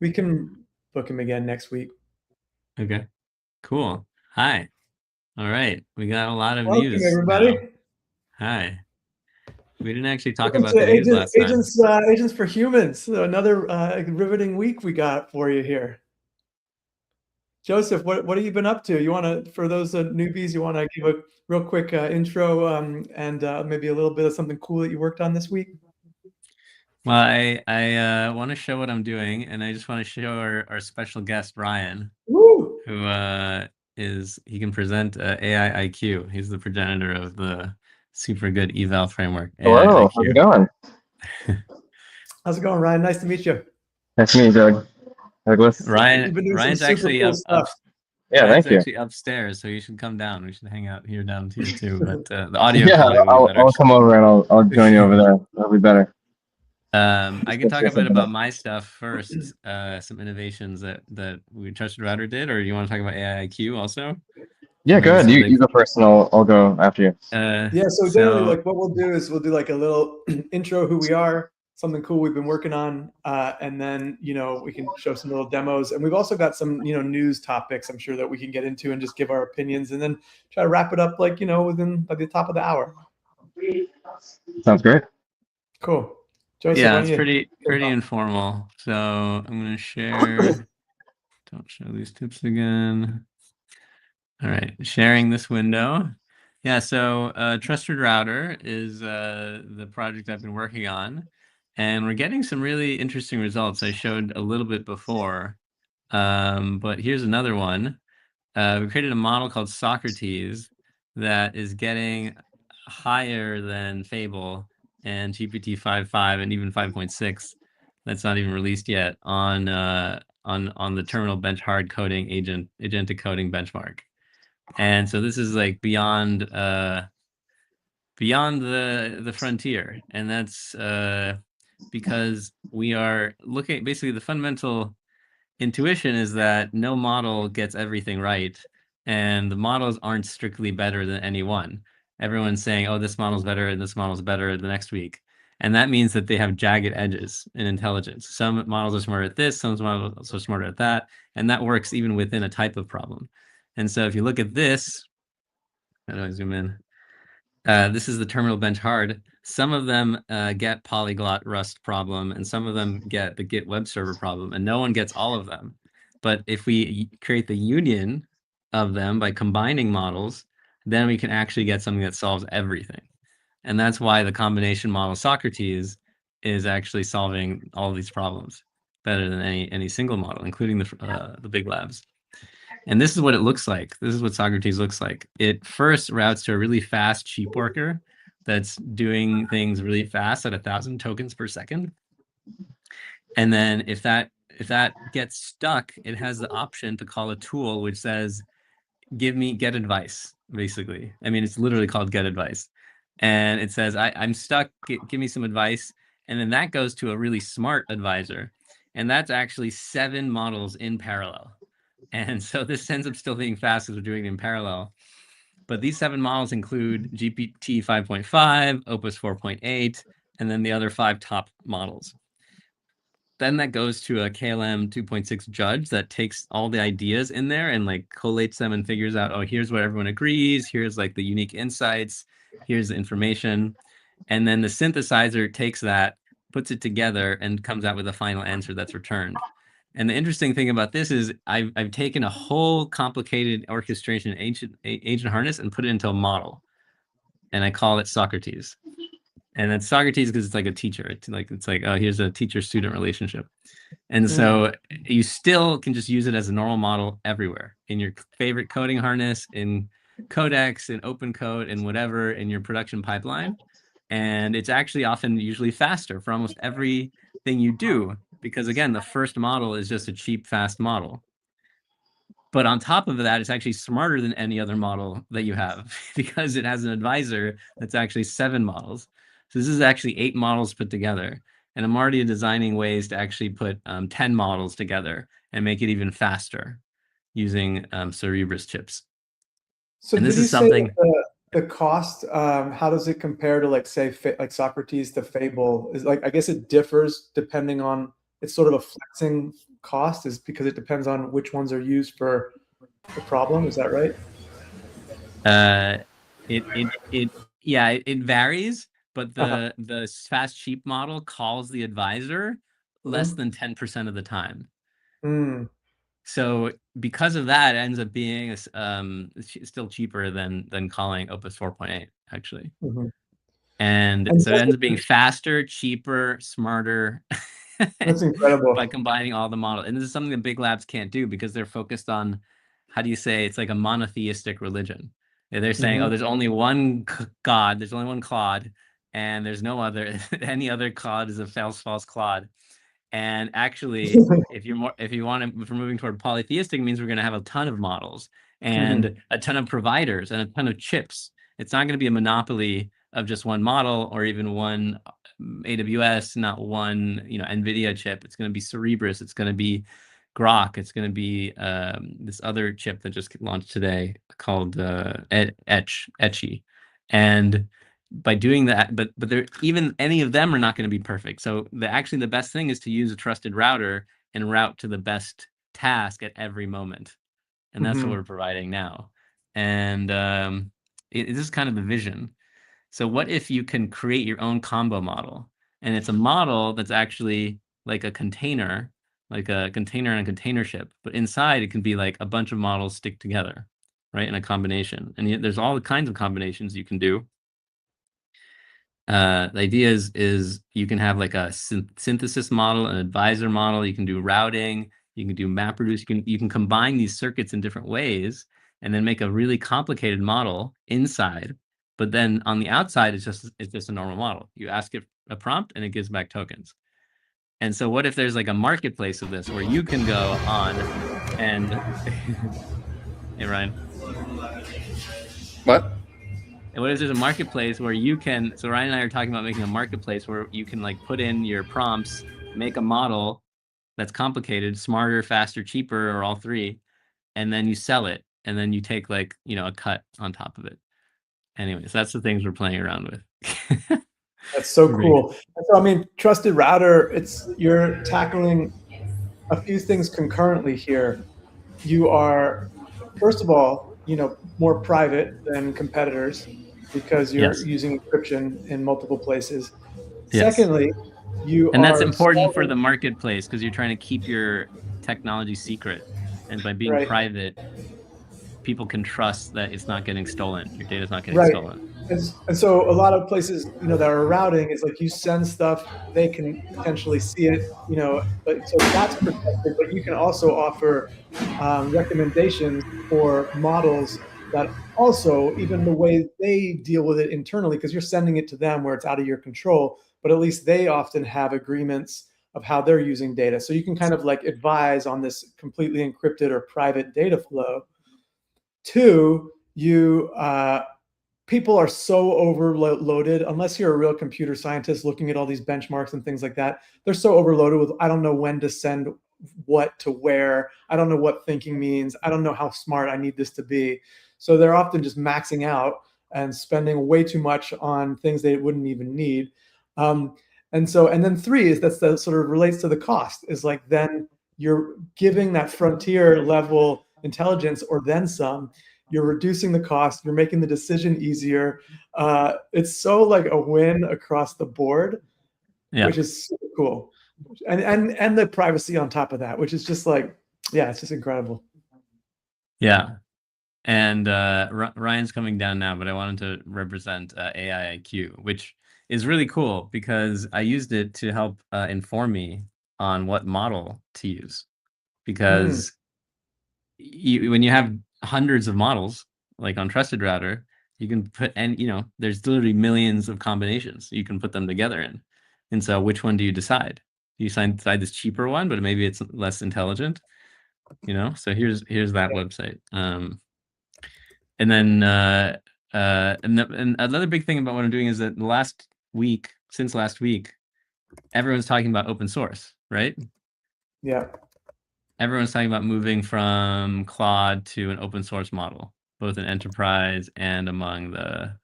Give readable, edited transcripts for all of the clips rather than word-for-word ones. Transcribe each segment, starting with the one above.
We can book him again next week. Okay, cool. Hi. All right, we got a lot of Welcome, news now. everybody. Hi. We didn't actually talk Welcome about the to news last time. Agents for Humans. So another riveting week we got for you here. Joseph, what have you been up to? You want to, for those newbies, you want to give a real quick intro and maybe a little bit of something cool that you worked on this week? Well, I want to show what I'm doing, and I just want to show our special guest Ryan, Woo! who he can present AI IQ. He's the progenitor of the super good eval framework AI Hello, how's it IQ. going? How's it going, Ryan? Nice to meet you. Nice to meet you, Doug. Douglas. You've been doing some Ryan's super actually cool up stuff. Yeah, Ryan's thank you. actually upstairs, so you should come down. We should hang out here down here too. But the audio Yeah, quality will be better. I'll come over and I'll join you over there. That'll be better. I can talk a bit about my stuff first. Some innovations that we Trusted Router did, or you want to talk about AI IQ also? Yeah, go ahead. You go first, and I'll go after you. Yeah, so generally, like what we'll do is we'll do like a little intro, who we are, something cool we've been working on, and then we can show some little demos, and we've also got some news topics I'm sure that we can get into and just give our opinions, and then try to wrap it up like within by the top of the hour. Sounds great. Cool. Joseph, yeah, it's pretty informal. So I'm gonna share. Don't show these tips again. All right, sharing this window. Yeah, so Trusted Router is the project I've been working on, and we're getting some really interesting results. I showed a little bit before, but here's another one. We created a model called Socrates that is getting higher than Fable and GPT 5.5 and even 5.6. That's not even released yet on the terminal bench hard coding agentic coding benchmark. And so this is like beyond the frontier, and that's because we are looking, basically the fundamental intuition is that no model gets everything right, and the models aren't strictly better than any one. Everyone's saying, oh, this model's better and this model's better the next week, and that means that they have jagged edges in intelligence. Some models are smarter at this, some models are smarter at that, and that works even within a type of problem. And so if you look at this, how do I zoom in? This is the terminal bench hard. Some of them get polyglot Rust problem, and some of them get the Git web server problem, and no one gets all of them. But if we create the union of them by combining models, then we can actually get something that solves everything. And that's why the combination model Socrates is actually solving all of these problems better than any single model, including the big labs. And this is what it looks like. This is what Socrates looks like. It first routes to a really fast cheap worker that's doing things really fast at 1,000 tokens per second. And then if that gets stuck, it has the option to call a tool which says, get advice, basically. I mean, it's literally called get advice. And it says, I'm stuck, give me some advice. And then that goes to a really smart advisor. And that's actually 7 models in parallel. And so this ends up still being fast because we're doing it in parallel. But these 7 models include GPT 5.5, Opus 4.8, and then the other 5 top models. Then that goes to a KLM 2.6 judge that takes all the ideas in there and like collates them and figures out, oh, here's what everyone agrees. Here's like the unique insights. Here's the information. And then the synthesizer takes that, puts it together, and comes out with a final answer that's returned. And the interesting thing about this is I've taken a whole complicated orchestration agent harness and put it into a model, and I call it Socrates. And that's Socrates because it's like a teacher. It's like oh, here's a teacher-student relationship. And so you still can just use it as a normal model everywhere in your favorite coding harness, in Codex, in open code, in whatever, in your production pipeline. And it's actually usually faster for almost everything you do, because again, the first model is just a cheap, fast model. But on top of that, it's actually smarter than any other model that you have because it has an advisor that's actually 7 models. So this is actually 8 models put together. And I'm already designing ways to actually put 10 models together and make it even faster using Cerebrus chips. So and this is something. The cost, how does it compare to like say like Socrates to Fable? Is like, I guess it differs depending on, it's sort of a flexing cost is because it depends on which ones are used for the problem. Is that right? It varies, but the fast cheap model calls the advisor less than 10% of the time. So because of that, it ends up being still cheaper than calling Opus 4.8 actually. And so it ends up being faster, cheaper, smarter. That's incredible. By combining all the models. And this is something that big labs can't do because they're focused on, how do you say, it's like a monotheistic religion. They're saying, oh, there's only one God, there's only one Claude, and there's no other, any other Claude is a false Claude. And actually, if we're moving toward polytheistic, it means we're going to have a ton of models and a ton of providers and a ton of chips. It's not going to be a monopoly of just one model or even one AWS, not one, NVIDIA chip. It's going to be Cerebrus. It's going to be Grok. It's going to be this other chip that just launched today called Etchy. And by doing that, but even any of them are not going to be perfect. So actually the best thing is to use a trusted router and route to the best task at every moment. And that's what we're providing now. And this is kind of the vision. So what if you can create your own combo model? And it's a model that's actually like a container, like a container and a container ship. But inside it can be like a bunch of models stick together, right, in a combination. And there's all kinds of combinations you can do. The idea is you can have like a synthesis model, an advisor model. You can do routing. You can do MapReduce. You can combine these circuits in different ways and then make a really complicated model inside. But then on the outside, it's just a normal model. You ask it a prompt and it gives back tokens. And so what if there's like a marketplace of this where you can go on and hey, Ryan. What? And what if there's a marketplace where you can, so Ryan and I are talking about making a marketplace where you can like put in your prompts, make a model that's complicated, smarter, faster, cheaper, or all three, and then you sell it. And then you take like, a cut on top of it. Anyways, that's the things we're playing around with. That's so cool. So, I mean, trusted router, you're tackling a few things concurrently here. You are, first of all, more private than competitors because you're using encryption in multiple places. Secondly, that's important for the marketplace because you're trying to keep your technology secret. And by being private, people can trust that it's not getting stolen. Your data's not getting stolen. And so a lot of places, that are routing is like you send stuff, they can potentially see it, but so that's protected, but you can also offer recommendations for models that also, even the way they deal with it internally, because you're sending it to them where it's out of your control, but at least they often have agreements of how they're using data. So you can kind of like advise on this completely encrypted or private data flow. Two, people are so overloaded, unless you're a real computer scientist looking at all these benchmarks and things like that. They're so overloaded with, I don't know when to send what to where. I don't know what thinking means. I don't know how smart I need this to be. So they're often just maxing out and spending way too much on things they wouldn't even need. And then three is that sort of relates to the cost, is like then you're giving that frontier level intelligence or then some. You're reducing the cost. You're making the decision easier. It's so like a win across the board, which is super cool. And the privacy on top of that, which is just like, it's just incredible. Yeah. And Ryan's coming down now, but I wanted to represent AI IQ, which is really cool because I used it to help inform me on what model to use. Because when you have hundreds of models, like on Trusted Router, you can put, and there's literally millions of combinations you can put them together in. And so which one do you decide? Do you decide this cheaper one, but maybe it's less intelligent? So here's that website. And then and another big thing about what I'm doing is that since last week, everyone's talking about open source, right? Yeah. Everyone's talking about moving from Claude to an open source model, both in enterprise and among the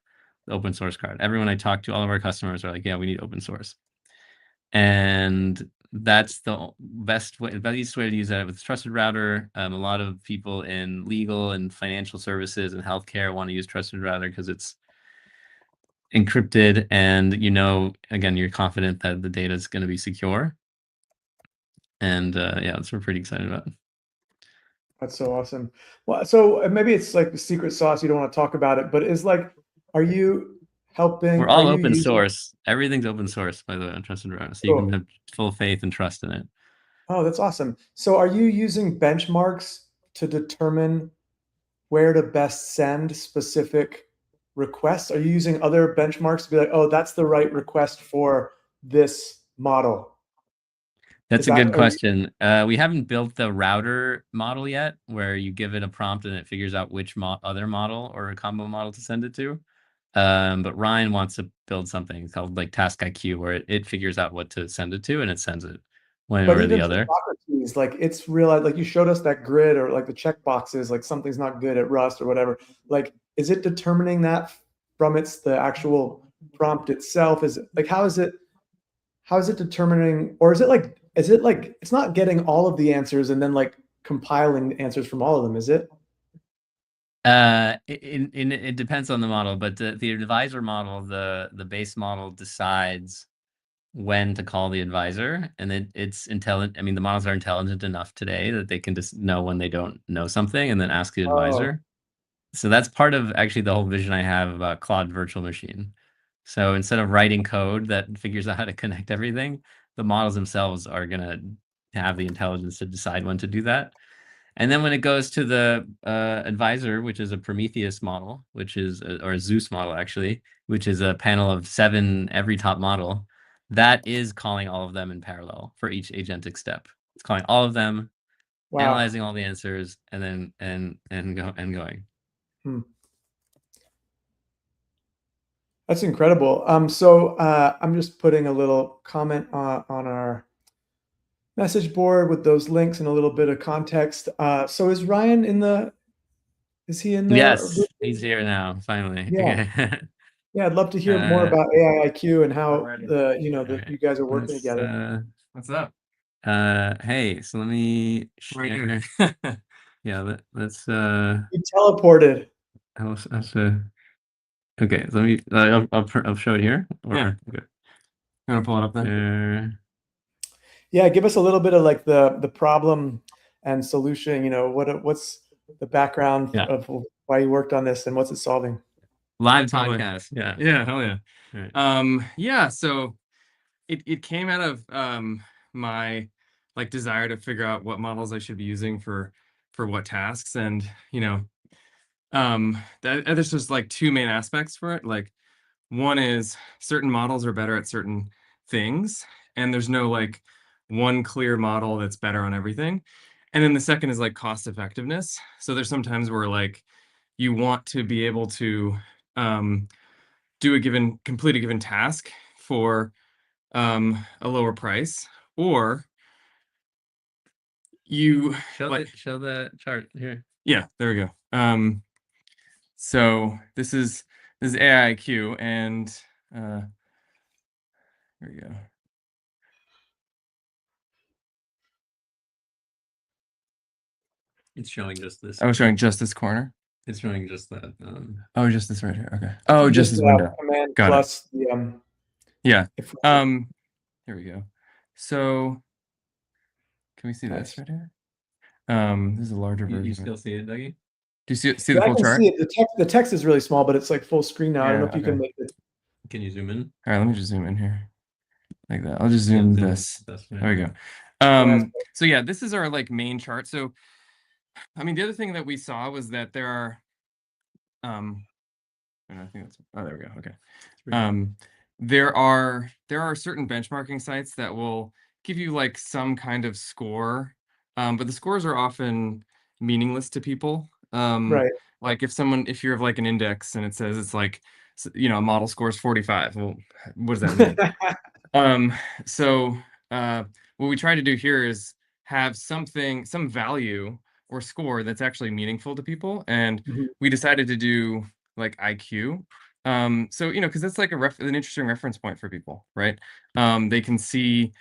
open source crowd. Everyone I talk to, all of our customers are like, yeah, we need open source. And that's the best way, the easiest way to use that with trusted router. A lot of people in legal and financial services and healthcare want to use trusted router because it's encrypted, and again, you're confident that the data is going to be secure. And yeah, that's what we're pretty excited about. That's so awesome. Well, so maybe it's like the secret sauce. You don't want to talk about it, but are you helping? We're all open source. Everything's open source, by the way, on trusted router, so you can have full faith and trust in it. Oh, that's awesome. So are you using benchmarks to determine where to best send specific requests? Are you using other benchmarks to be like, oh, that's the right request for this model? That's a good question. We haven't built the router model yet, where you give it a prompt and it figures out which other model or a combo model to send it to. But Ryan wants to build something called like Task IQ, where it figures out what to send it to, and it sends it one or the other. Socrates, like it's realized, like you showed us that grid or like the check boxes, like something's not good at Rust or whatever. Like, is it determining that from the actual prompt itself? Is it like how is it determining, or is it like it's not getting all of the answers and then like compiling the answers from all of them, is it? It depends on the model, but the advisor model, the base model decides when to call the advisor, and it's intelligent. I mean, the models are intelligent enough today that they can just know when they don't know something and then ask the advisor. So that's part of actually the whole vision I have about Claude Virtual Machine. So instead of writing code that figures out how to connect everything, the models themselves are going to have the intelligence to decide when to do that. And then when it goes to the advisor, which is a Prometheus model, or a Zeus model, actually, which is a panel of 7 every top model, that is calling all of them in parallel for each agentic step. It's calling all of them, analyzing all the answers, and then going. That's incredible. So I'm just putting a little comment on our message board with those links and a little bit of context. So is Ryan is he in there? Yes, he's here now, finally. Yeah. Yeah, I'd love to hear more about AIIQ and how you guys are working together. What's up? Hey, so let me share. Yeah, let's You teleported. Okay, so let me I'll show it here. Okay. You wanna pull it up there? Yeah, give us a little bit of like the problem and solution, what's the background of why you worked on this and what's it solving? Live podcast. Yeah, hell yeah. Right. Yeah, so it came out of my like desire to figure out what models I should be using for what tasks. And this was like 2 main aspects for it. Like, one is certain models are better at certain things, and there's no like one clear model that's better on everything. And then the second is like cost effectiveness. So there's sometimes where like you want to be able to complete a given task for a lower price, or you show the chart here. Yeah, there we go. So this is AIQ, and here we go. It's showing just this. I was showing just this corner. It's showing just that. Oh, just this right here. Okay. Oh, just this window. Got plus it. Yeah. Here we go. So can we see this right here? This is a larger version. You still see it, Dougie? Do you see the full chart? See it. The text is really small, but it's like full screen now. I don't know if you can make it. Can you zoom in? All right, let me just zoom in here. Like that. I'll just zoom this. There we go. So yeah, this is our like main chart. So I mean, the other thing that we saw was that there are I think that's there we go. Okay. There are certain benchmarking sites that will give you like some kind of score, but the scores are often meaningless to people. Right. Like if you're of like an index and it says it's like a model scores 45. Well, what does that mean? So what we try to do here is have some value or score that's actually meaningful to people, and we decided to do like IQ. So because that's like an interesting reference point for people, right? They can see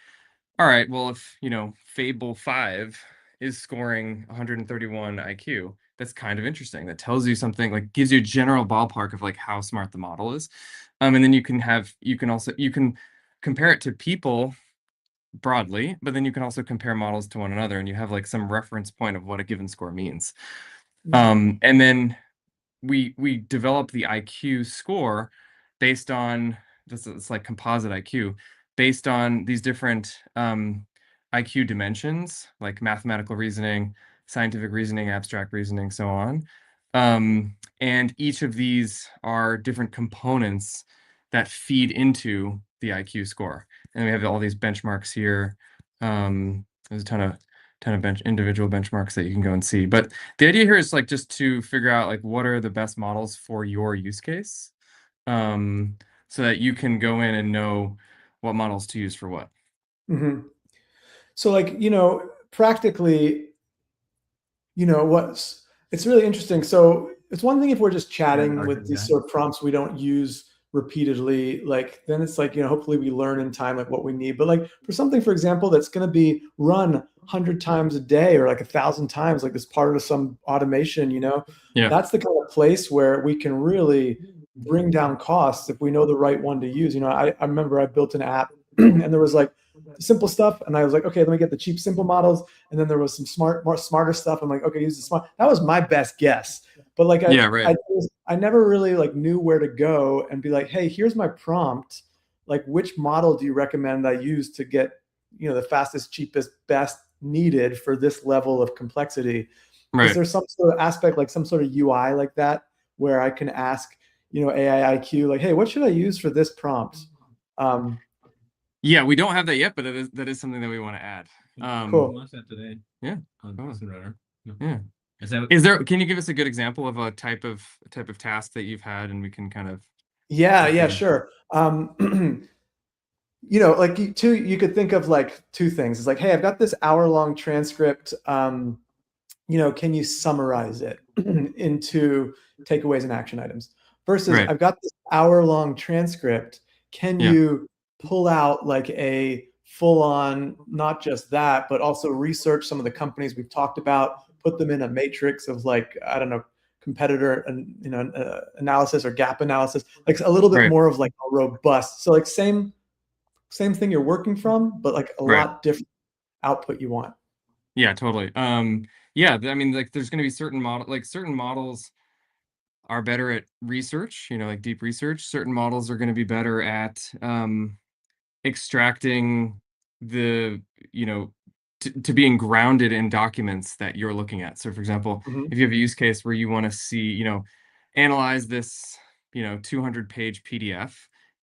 all right, well, if, Fable 5 is scoring 131 IQ, that's kind of interesting. That tells you something, like gives you a general ballpark of like how smart the model is. And then you can compare it to people broadly, but then you can also compare models to one another, and you have like some reference point of what a given score means. And then we develop the IQ score based on this. It's like composite IQ based on these different IQ dimensions, like mathematical reasoning, scientific reasoning, abstract reasoning, so on. And each of these are different components that feed into the IQ score. And we have all these benchmarks here. There's a ton of individual benchmarks that you can go and see. But the idea here is like just to figure out like what are the best models for your use case, so that you can go in and know what models to use for what. Mm-hmm. So like, practically, it's really interesting. So it's one thing if we're just chatting with these sort of prompts we don't use repeatedly, like then it's like, hopefully we learn in time like what we need. But like for something, for example, that's going to be run 100 times a day or like 1,000 times, like this part of some automation, that's the kind of place where we can really bring down costs if we know the right one to use. I remember I built an app and there was like simple stuff, and I was like, okay, let me get the cheap simple models, and then there was some smarter stuff. I'm like, okay, use the smart. That was my best guess, but like I never really like knew where to go and be like, hey, here's my prompt, like which model do you recommend I use to get the fastest, cheapest, best needed for this level of complexity? Is there some sort of aspect, like some sort of UI like that, where I can ask AI IQ, like, hey, what should I use for this prompt? Yeah, we don't have that yet, but that is something that we want to add. Cool. Launched that today. Yeah. Yeah. Is there? Can you give us a good example of a type of task that you've had, and we can kind of? Yeah, sure. Like you could think of like two things. It's like, hey, I've got this hour-long transcript. Can you summarize it into takeaways and action items? Versus, I've got this hour-long transcript. Can you pull out like a full-on, not just that, but also research some of the companies we've talked about, put them in a matrix of like, I don't know, competitor and analysis or gap analysis, like a little bit more of like a robust. So like same thing you're working from, but like a lot different output you want. Yeah, totally. Yeah, I mean, like there's going to be certain models are better at research, like deep research. Certain models are going to be better at extracting the, to being grounded in documents that you're looking at. So for example, if you have a use case where you want to see, analyze this, 200-page PDF,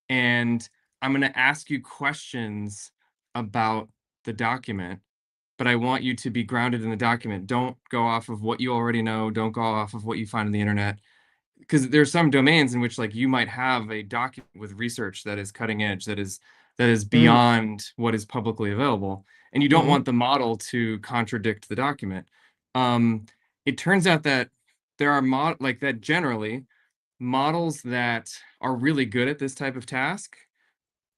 and I'm going to ask you questions about the document, but I want you to be grounded in the document. Don't go off of what you already know. Don't go off of what you find on the internet. Because there's some domains in which like you might have a document with research that is cutting edge, that is beyond what is publicly available, and you don't want the model to contradict the document. It turns out that there are generally models that are really good at this type of task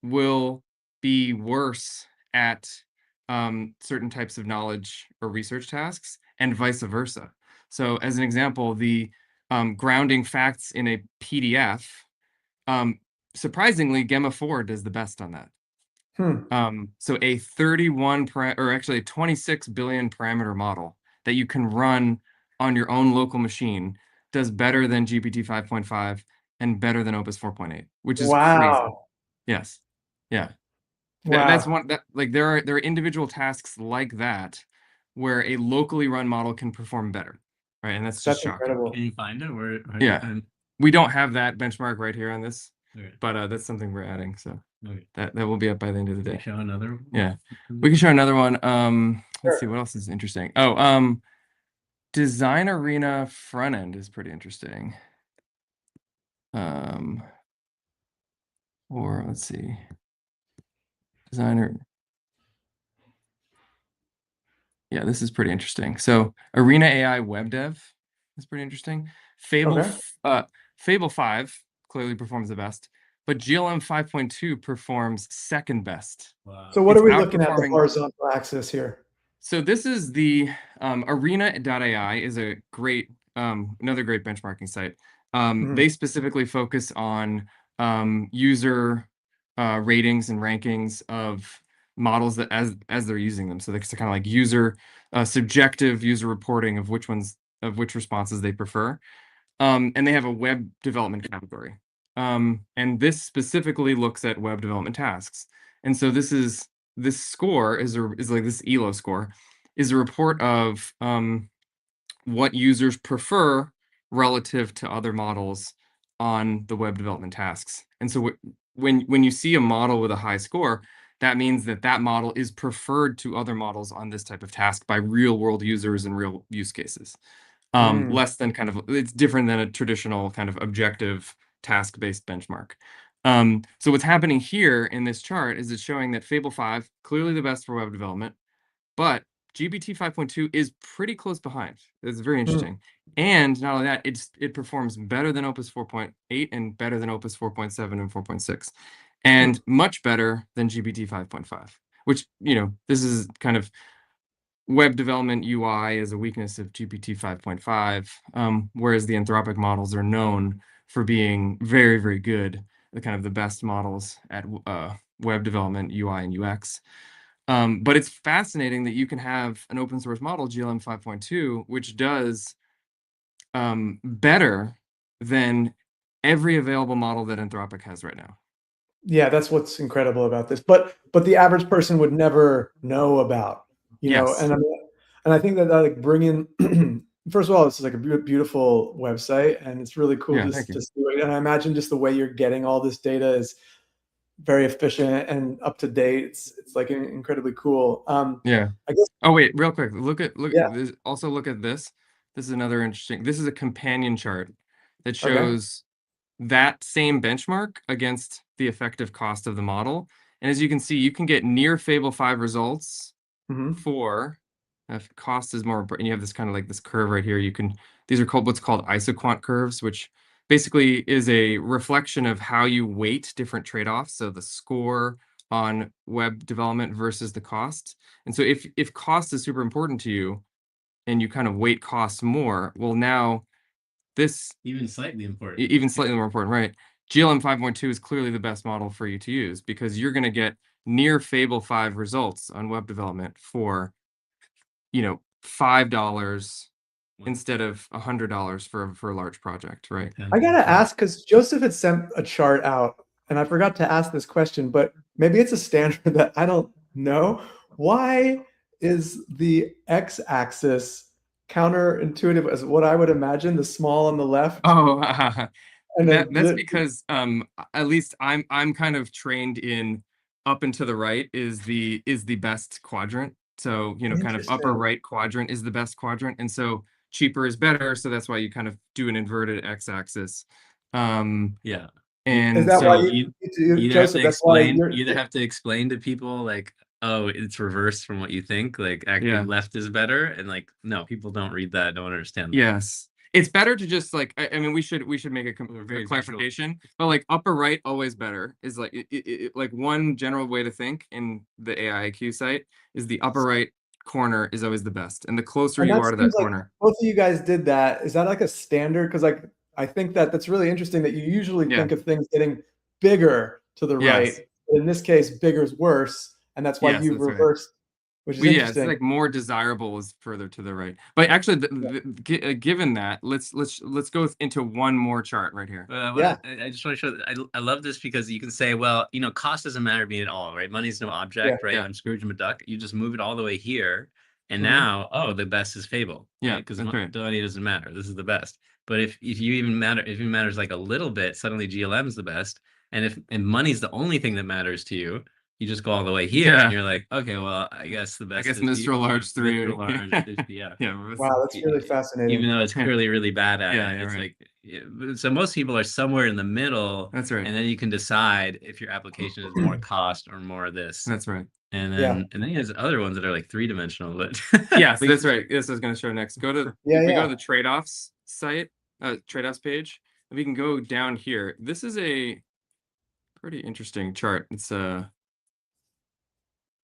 will be worse at certain types of knowledge or research tasks, and vice versa. So as an example, the grounding facts in a PDF, surprisingly, Gemma 4 does the best on that. So a 26 billion parameter model that you can run on your own local machine does better than GPT 5.5 and better than Opus 4.8, which is crazy. Yes. Yeah. That's one that like there are individual tasks like that where a locally run model can perform better. Right. And that's just shocking. Incredible. Can you find it? We don't have that benchmark right here on this, but that's something we're adding. So that will be up by the end of the day. Show another one? Yeah. We can show another one. Let's see what else is interesting. Design Arena front end is pretty interesting. Or let's see. Designer. Yeah, this is pretty interesting. So Arena AI Web Dev is pretty interesting. Fable 5 clearly performs the best, but GLM 5.2 performs second best. Wow. So what It's are we looking at the outperforming- horizontal axis here? So this is the arena.ai is a great, another great benchmarking site. They specifically focus on user ratings and rankings of models that as they're using them. So it's kind of like user subjective user reporting of which responses they prefer. And they have a web development category. And this specifically looks at web development tasks. And so this score is like this ELO score is a report of what users prefer relative to other models on the web development tasks. And so when you see a model with a high score, that means that model is preferred to other models on this type of task by real world users and real use cases. Less than it's different than a traditional kind of objective task-based benchmark. So what's happening here in this chart is it's showing that Fable 5, clearly the best for web development, but GPT 5.2 is pretty close behind. It's very interesting. And not only that, it performs better than Opus 4.8 and better than Opus 4.7 and 4.6, and much better than GPT 5.5, which, this is kind of web development UI is a weakness of GPT 5.5, whereas the Anthropic models are known for being very, very good, the best models at web development, UI, and UX. But it's fascinating that you can have an open source model, GLM 5.2, which does better than every available model that Anthropic has right now. Yeah, that's what's incredible about this. But the average person would never know about, Yes. and I think that like bring in first of all, this is like a beautiful website, and it's really cool just to see it. And I imagine just the way you're getting all this data is very efficient and up to date. It's like incredibly cool. Yeah. I guess. Oh wait, real quick. Look at this. Also look at this. This is another interesting. This is a companion chart that shows that same benchmark against the effective cost of the model. And as you can see, you can get near Fable 5 results for if cost is more important. You have this kind of like this curve right here. These are called what's called isoquant curves, which basically is a reflection of how you weight different trade-offs. So the score on web development versus the cost. And so if cost is super important to you and you kind of weight cost more, well, now this even slightly more important, right? GLM 5.2 is clearly the best model for you to use because you're going to get near Fable 5 results on web development for, $5 instead of $100 for a large project, right? I gotta ask, because Joseph had sent a chart out, and I forgot to ask this question, but maybe it's a standard that I don't know. Why is the x-axis counterintuitive as what I would imagine, the small on the left? Oh, and that's because at least I'm kind of trained in up and to the right is the best quadrant. So, kind of upper right quadrant is the best quadrant. And so cheaper is better. So that's why you kind of do an inverted x-axis. Yeah. And is that so why you Joseph, that's why you either have to explain to people like, oh, it's reversed from what you think, like actually left is better, and like no, people don't read that, don't understand that. Yes, it's better to just like I mean we should make a clarification, but like upper right always better is like like one general way to think in the AIIQ site is the upper right corner is always the best, and the closer you are to that corner. Both of you guys did that. Is that like a standard? Because like I think that's really interesting that you usually think of things getting bigger to the right. But in this case, bigger is worse, and that's why you've reversed, which is interesting. It's like more desirable is further to the right. But actually, given that, let's go into one more chart right here. I just want to show that I love this because you can say, well, cost doesn't matter to me at all, right? Money's no object, right? I'm Scrooge McDuck. You just move it all the way here, and now, the best is Fable, because money doesn't matter. This is the best. But if you even matters like a little bit, suddenly GLM's the best. And if money's the only thing that matters to you, you just go all the way here, and you're like, okay, well, I guess the best. I guess Mr. Large 3. Wow, that's really fascinating. Even though it's clearly really bad at it, it's like so most people are somewhere in the middle. That's right. And then you can decide if your application is more cost or more of this. That's right. And then he has other ones that are like 3-dimensional, but yes, that's right. This is going to show next. Go to go to the trade-offs site, trade-offs page. We can go down here. This is a pretty interesting chart. It's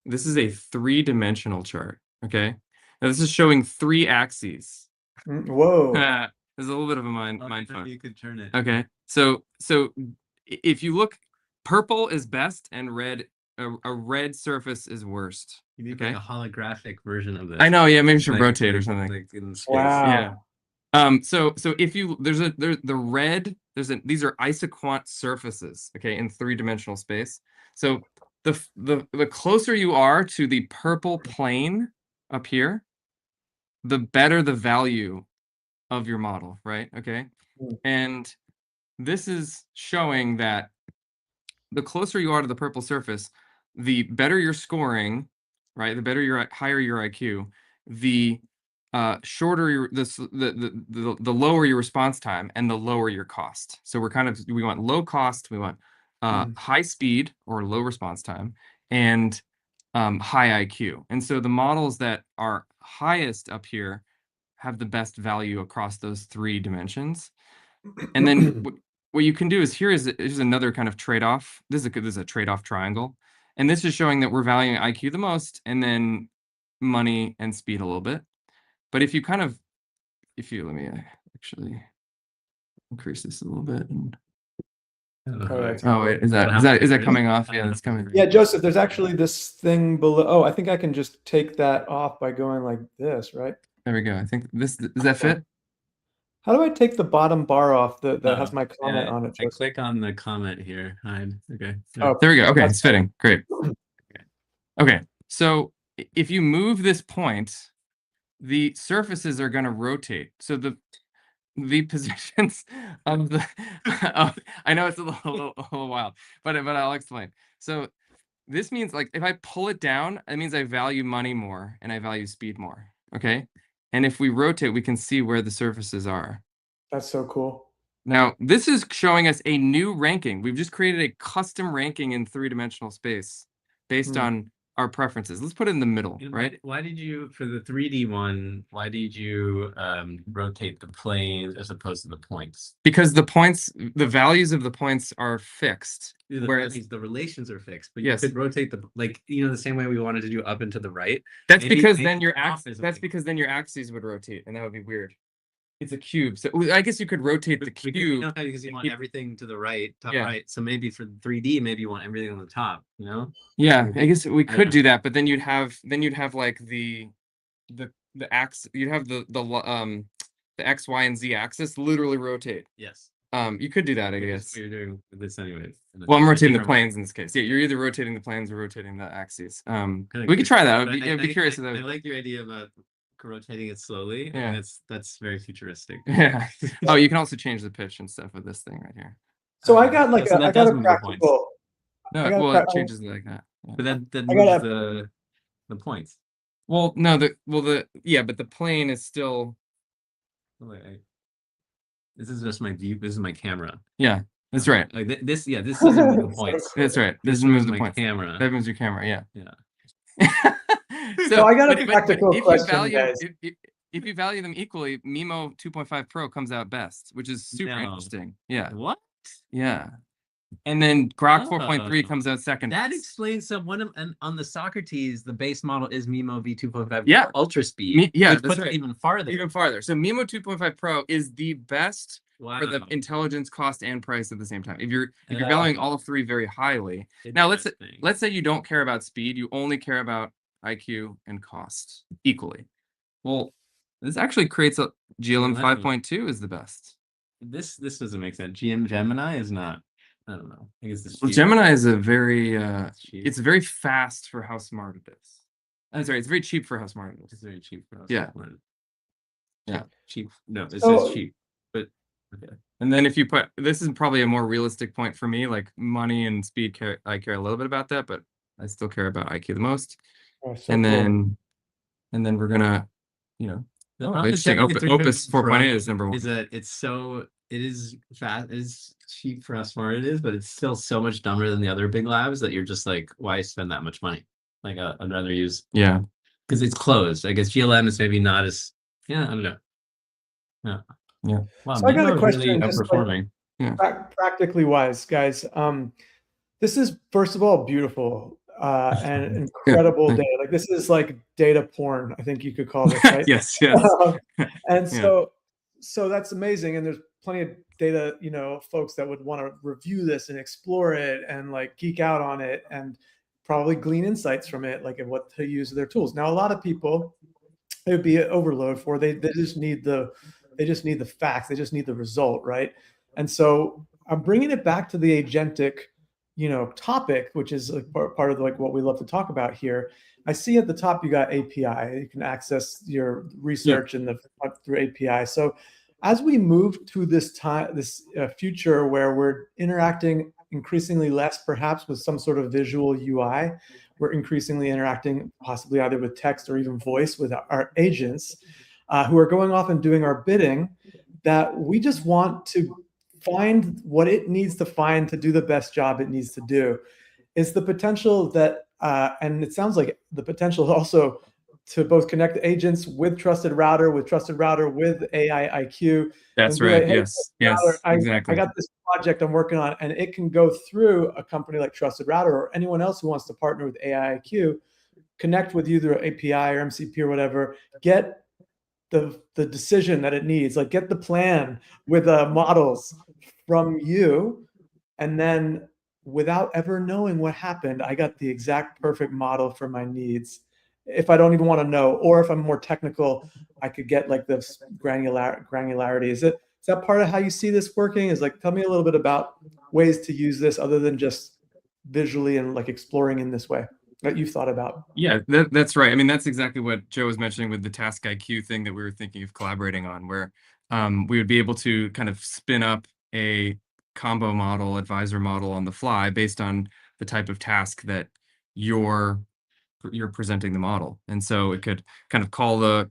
this is a 3-dimensional chart. Okay, now this is showing 3 axes. Whoa. There's a little bit of a mind fuck. You could turn it. Okay, so if you look, purple is best and red, a red surface is worst. You need Okay, like a holographic version of this. I know. Yeah, maybe we should Like- rotate or something. like in space. Wow. Yeah. So if you the red, these are isoquant surfaces, okay, in 3-dimensional space. So the closer you are to the purple plane up here, the better the value of your model, right? Okay. And this is showing that the closer you are to the purple surface, the better your scoring, right? The better higher your IQ, the shorter your the lower your response time and the lower your cost. So we want low cost, we want high speed or low response time, and high IQ. And so the models that are highest up here have the best value across those 3 dimensions. And then what you can do is here's another kind of trade-off. This is a trade-off triangle, and this is showing that we're valuing IQ the most, and then money and speed a little bit. But if you let me actually increase this a little bit. And, oh wait, is that coming off? Yeah, that's coming. Yeah, Joseph, there's actually this thing below. Oh, I think I can just take that off by going like this, right? There we go. I think does that fit? How do I take the bottom bar off that has my comment on it? I click on the comment here. Hide. Okay. Oh, there we go. Okay, it's fitting. Great. Okay, so if you move this point, the surfaces are going to rotate. So the positions of the I know it's a little wild, but I'll explain. So this means, like, if I pull it down, it means I value money more and I value speed more. Okay. And if we rotate, we can see where the surfaces are. That's so cool. Now, this is showing us a new ranking. We've just created a custom ranking in 3-dimensional space based on our preferences. Let's put it in the middle, right? Why did you, for the 3D one, why did you rotate the planes as opposed to the points? Because the values of the points are fixed. Whereas the relations are fixed, but yes, you could rotate the same way we wanted to do up and to the right. That's because then your axes would rotate, and that would be weird. It's a cube, so I guess you could rotate the cube. Because you want everything to the right, top right. So maybe for 3D, maybe you want everything on the top. You know? Yeah, I guess we could do that, but then you'd have like the axis. You'd have the X, Y, and Z axis literally rotate. Yes. You could do that, I guess. What you're doing with this anyway. Well, I'm rotating the planes in this case. Yeah, you're either rotating the planes or rotating the axes. We could try that. I'd be curious. I like your idea about rotating it slowly. Yeah, and that's very futuristic. Yeah. Oh, you can also change the pitch and stuff with this thing right here. So I got like I got a practical. No, well, it changes it like that. Yeah. But that moves the points. Well, no, but the plane is still. This is just my view. This is my camera. Yeah, that's right. Like this. Yeah, this doesn't move the points. That's right. This moves the points. Camera. That moves your camera. Yeah. Yeah. So I got a practical question, guys. If you value them equally, Mimo 2.5 Pro comes out best, which is super interesting. Yeah. What? Yeah. And then Grok 4.3 comes out second. That explains and on the Socrates, the base model is Mimo V2.5 yeah. Ultra Speed. Which puts that's right. it even farther. Even farther. So Mimo 2.5 Pro is the best for the intelligence, cost, and price at the same time. If you're valuing all 3 very highly. Now let's say you don't care about speed, you only care about IQ and cost equally. Well, this actually creates a GLM 5.2 is the best. This doesn't make sense. Gemini is not. I don't know. I guess it's Gemini is a very it's very fast for how smart it is. I'm sorry, it's very cheap for how smart it is. It's very cheap for how smart it is. Yeah. Cheap. No, this is cheap. But okay. And then if you put, this is probably a more realistic point for me, like money and speed I care a little bit about that, but I still care about IQ the most. And then we're gonna, interesting. Opus 4.8 is number 1. Is that it is fast, it is cheap for how smart it is, but it's still so much dumber than the other big labs that you're just like, why spend that much money? Like I'd rather use because it's closed. I guess GLM is maybe not as I don't know. Wow, so I got a question. Really outperforming. Practically wise, guys. This is, first of all, beautiful and incredible data. Like, this is like data porn, I think you could call this, right? Yes, yes. And Yeah. so that's amazing. And there's plenty of data, folks that would want to review this and explore it and like geek out on it and probably glean insights from it, like, and what to use their tools. Now, a lot of people, it would be an overload for. They just need the facts. They just need the result, right? And so I'm bringing it back to the agentic, topic, which is like part of like what we love to talk about here. I see at the top you got API. You can access your research in the through API. So as we move to this future where we're interacting increasingly less, perhaps with some sort of visual UI, we're increasingly interacting possibly either with text or even voice with our agents who are going off and doing our bidding, that we just want to find what it needs to find to do the best job it needs to do. Is the potential that, and it sounds like the potential also to both connect agents with trusted router, with AI IQ. That's and right. like, hey, Yes. Yes. router, Exactly. I got this project I'm working on, and it can go through a company like Trusted Router or anyone else who wants to partner with AI IQ, connect with either API or MCP or whatever, get the decision that it needs, like get the plan with models from you, and then without ever knowing what happened, I got the exact perfect model for my needs. If I don't even want to know, or if I'm more technical, I could get like this granularity. Is that part of how you see this working? Is like, tell me a little bit about ways to use this other than just visually and like exploring in this way that you've thought about. Yeah, that's right. I mean, that's exactly what Joe was mentioning with the Task IQ thing that we were thinking of collaborating on, where we would be able to kind of spin up a combo model, advisor model on the fly based on the type of task that you're presenting the model. And so it could kind of call the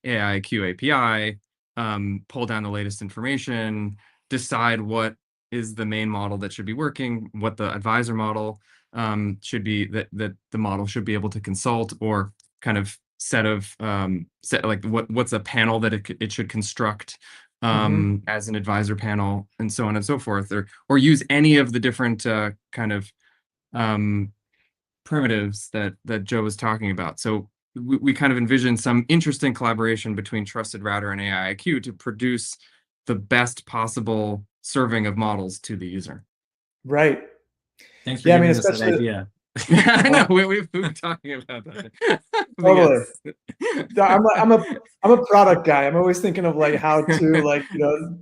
AI IQ API, pull down the latest information, decide what is the main model that should be working, what the advisor model should be, that the model should be able to consult, or kind of set like what's a panel that it should construct as an advisor panel, and so on and so forth, or use any of the different kind of primitives that Joe was talking about. So we kind of envision some interesting collaboration between Trusted Router and AI IQ to produce the best possible serving of models to the user. Right. Thanks for giving us that idea. I know we've been talking about that. Totally. I'm a product guy. I'm always thinking of like how to like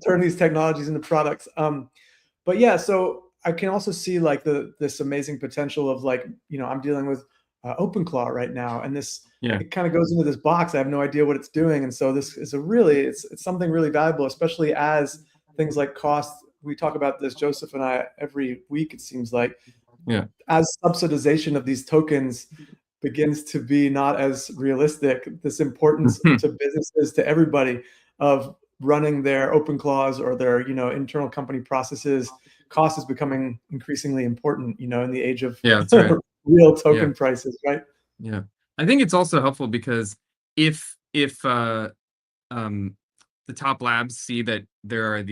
turn these technologies into products. But yeah, so I can also see like this amazing potential of like I'm dealing with OpenClaw right now, and it kind of goes into this box. I have no idea what it's doing, and so this is it's something really valuable, especially as things like cost. We talk about this, Joseph and I, every week. It seems like, as subsidization of these tokens begins to be not as realistic, this importance to businesses, to everybody, of running their OpenClaws or their internal company processes, cost is becoming increasingly important. In the age of real token prices, right? Yeah, I think it's also helpful because if the top labs see that there are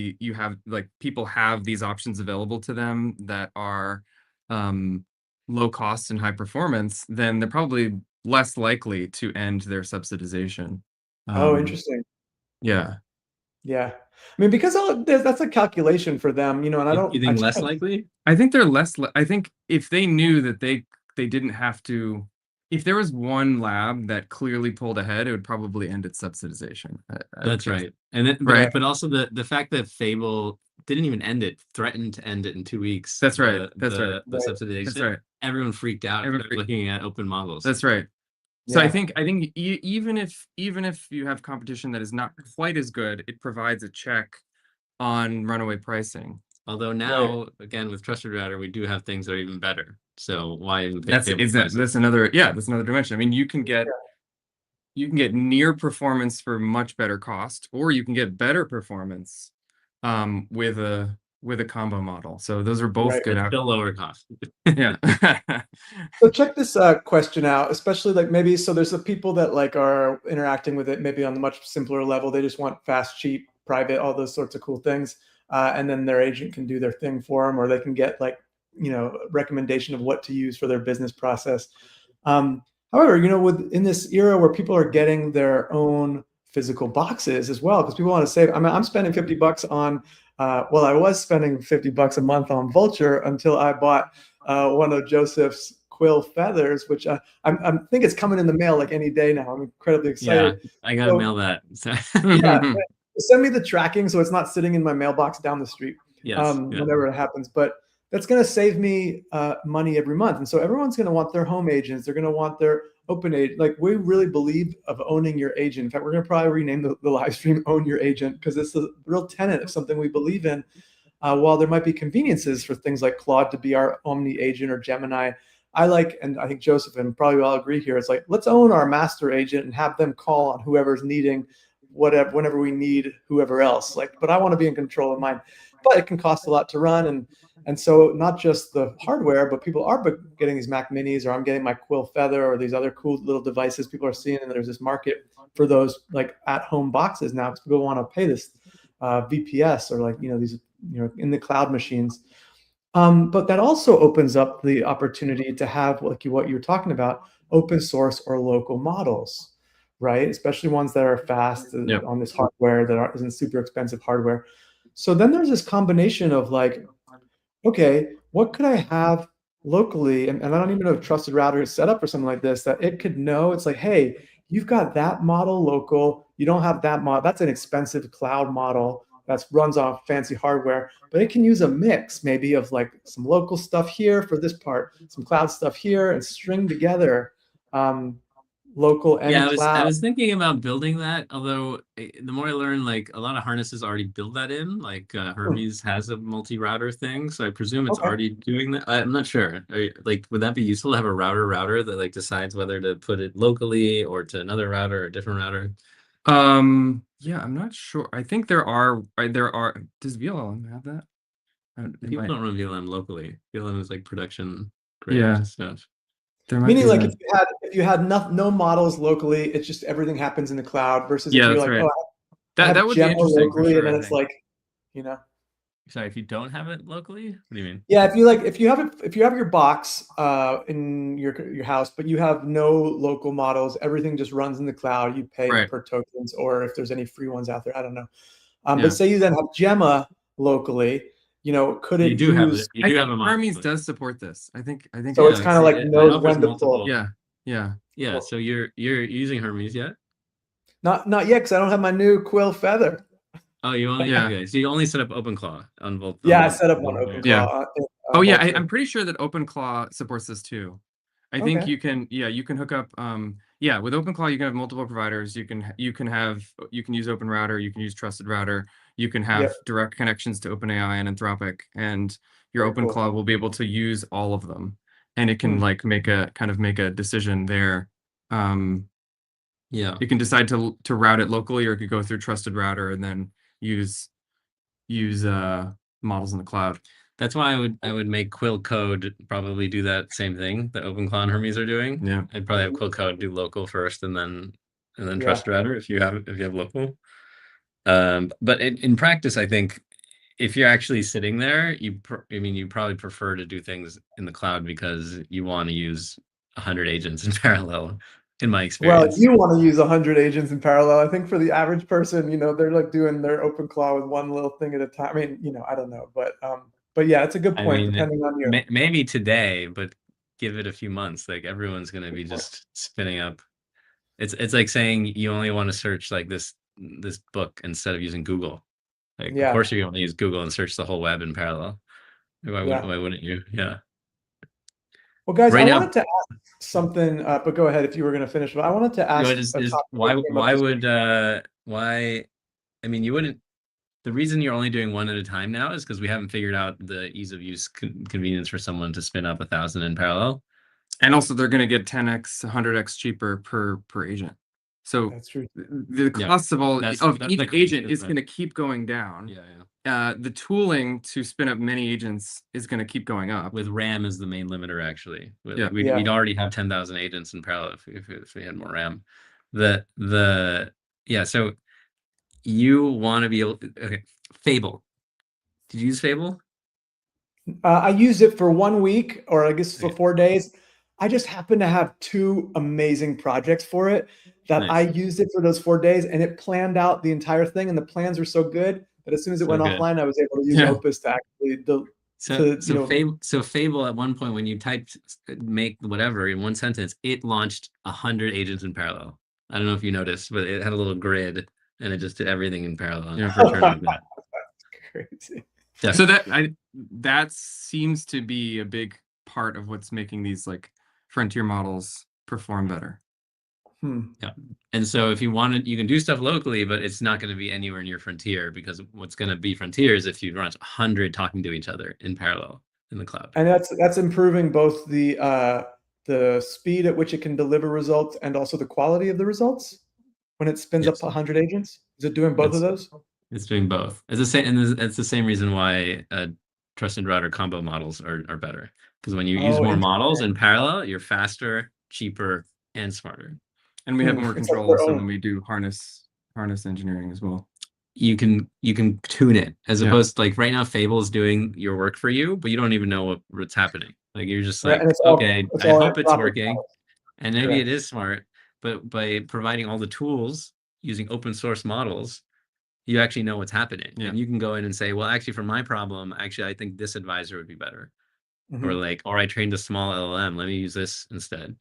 people have these options available to them that are low cost and high performance, then they're probably less likely to end their subsidization. Interesting. Yeah. I mean, because that's a calculation for them, and I don't. You think less likely? I think they're less. I think if they knew that they didn't have to. If there was one lab that clearly pulled ahead, it would probably end its subsidization. That's right. And but also the fact that Fable didn't even end it, threatened to end it in 2 weeks. That's right. The subsidization. That's right. Everyone freaked out. Looking at open models. That's right. So I think even if you have competition that is not quite as good, it provides a check on runaway pricing. Although now, again, with Trusted Router, we do have things that are even better. So why that's another dimension. I mean, you can get near performance for much better cost, or you can get better performance with a combo model. So those are both good. Still lower cost. Yeah. So check this question out, especially like maybe, so there's the people that like are interacting with it maybe on the much simpler level. They just want fast, cheap, private, all those sorts of cool things. And then their agent can do their thing for them, or they can get like recommendation of what to use for their business process. However, in this era where people are getting their own physical boxes as well, because people want to save. I mean, I'm spending $50 on. Well, I was spending $50 a month on Vulture until I bought one of Joseph's quill feathers, which I think it's coming in the mail like any day now. I'm incredibly excited. Yeah, I gotta mail that. So. Yeah, send me the tracking so it's not sitting in my mailbox down the street. Yes, whenever it happens. But that's going to save me money every month. And so everyone's going to want their home agents. They're going to want their open agent. Like, we really believe of owning your agent. In fact, we're going to probably rename the live stream Own Your Agent, because it's a real tenet of something we believe in. While there might be conveniences for things like Claude to be our Omni agent, or Gemini, and I think Joseph and probably we all agree here, it's like, let's own our master agent and have them call on whoever's needing whenever we need whoever else. But I want to be in control of mine. But it can cost a lot to run, and so not just the hardware, but people are getting these Mac Minis, or I'm getting my Quill Feather, or these other cool little devices people are seeing, and there's this market for those like at-home boxes now, because people want to pay this VPS, or these in the cloud machines. But that also opens up the opportunity to have, like what you're talking about, open source or local models, right? Especially ones that are fast on this hardware that isn't super expensive hardware. So then there's this combination of like, okay, what could I have locally? And I don't even know if Trusted Router is set up for something like this, that it could know. It's like, hey, you've got that model local. You don't have that model. That's an expensive cloud model that runs on fancy hardware, but it can use a mix maybe of like some local stuff here for this part, some cloud stuff here, and string together local and cloud. I was thinking about building that, although the more I learn, like a lot of harnesses already build that in, like Hermes has a multi-router thing, so I presume it's already doing that. I'm not sure. Would that be useful to have a router that like decides whether to put it locally or to another router or a different router? Yeah, I'm not sure. I think there are. Does VLM have that? People don't run VLM locally. VLM is like production grade stuff. Meaning, like, if you had no models locally, it's just everything happens in the cloud. Versus if you're like, right. that would be interesting locally, for sure, and then it's like, Sorry, if you don't have it locally, what do you mean? Yeah, if you have your box in your house, but you have no local models, everything just runs in the cloud. You pay per tokens, or if there's any free ones out there, I don't know. But say you then have Gemma locally. Could it You do have a model. Hermes does support this. I think. So it's kind of like knows when to pull. Yeah. So you're using Hermes yet? Not yet, because I don't have my new Quill Feather. Oh, you only okay. So you only set up OpenClaw on both. I set up one OpenClaw. I'm pretty sure that OpenClaw supports this too. I think you can hook up with OpenClaw you can have multiple providers. You can use OpenRouter, you can use Trusted Router, you can have direct connections to OpenAI and Anthropic, and your OpenClaw will be able to use all of them, and it can make a decision there. You can decide to route it locally, or it could go through Trusted Router and then use models in the cloud. That's why I would make Quill Code probably do that same thing that OpenClaw and Hermes are doing. Yeah, I'd probably have Quill Code do local first, and then Trusted Router if you have local. But in practice, I think if you're actually sitting there, you probably prefer to do things in the cloud because you want to use 100 agents in parallel. In my experience. Well, you want to use 100 agents in parallel. I think for the average person, they're like doing their OpenClaw with one little thing at a time. I mean, I don't know, but yeah, it's a good point. Depending on you. Maybe today, but give it a few months. Like everyone's going to be just spinning up. It's like saying you only want to search like this book instead of using Google. Like, of course you want to use Google and search the whole web in parallel. Why wouldn't you? Yeah. Well, guys, I wanted to ask something, but go ahead if you were going to finish. But I wanted to ask, you wouldn't. The reason you're only doing one at a time now is because we haven't figured out the ease of use convenience for someone to spin up 1,000 in parallel. And also they're going to get 10x, 100x cheaper per agent. So that's true. The cost of each agent is going to keep going down. The tooling to spin up many agents is going to keep going up. With RAM as the main limiter, actually. We'd already have 10,000 agents in parallel if we had more RAM. So you want to be able. Okay, Fable. Did you use Fable? I used it for 1 week, or I guess for 4 days. I just happened to have 2 amazing projects for it that I used it for those 4 days, and it planned out the entire thing, and the plans were so good that as soon as it went offline, I was able to use Opus to actually So Fable at one point, when you typed make whatever in one sentence, it launched 100 agents in parallel. I don't know if you noticed, but it had a little grid and it just did everything in parallel. Yeah, for sure. That's crazy. Yeah. So that seems to be a big part of what's making these like frontier models perform better. Yeah. And so if you wanted, you can do stuff locally, but it's not going to be anywhere near frontier, because what's going to be frontier is if you run 100 talking to each other in parallel in the cloud. And that's improving both the speed at which it can deliver results and also the quality of the results when it spins up 100 agents. Is it doing both of those? It's doing both. It's the same, and it's the same reason why trusted router combo models are better, because when you use more models in parallel, you're faster, cheaper, and smarter. And we have more control also when we do harness engineering as well. You can tune it, as opposed to, like, right now Fable is doing your work for you, but you don't even know what's happening. Like, you're just like, okay, I hope it's working, and maybe it is smart, but by providing all the tools using open source models, you actually know what's happening. And you can go in and say, well, actually, for my problem, actually, I think this advisor would be better. Or I trained a small LLM, let me use this instead.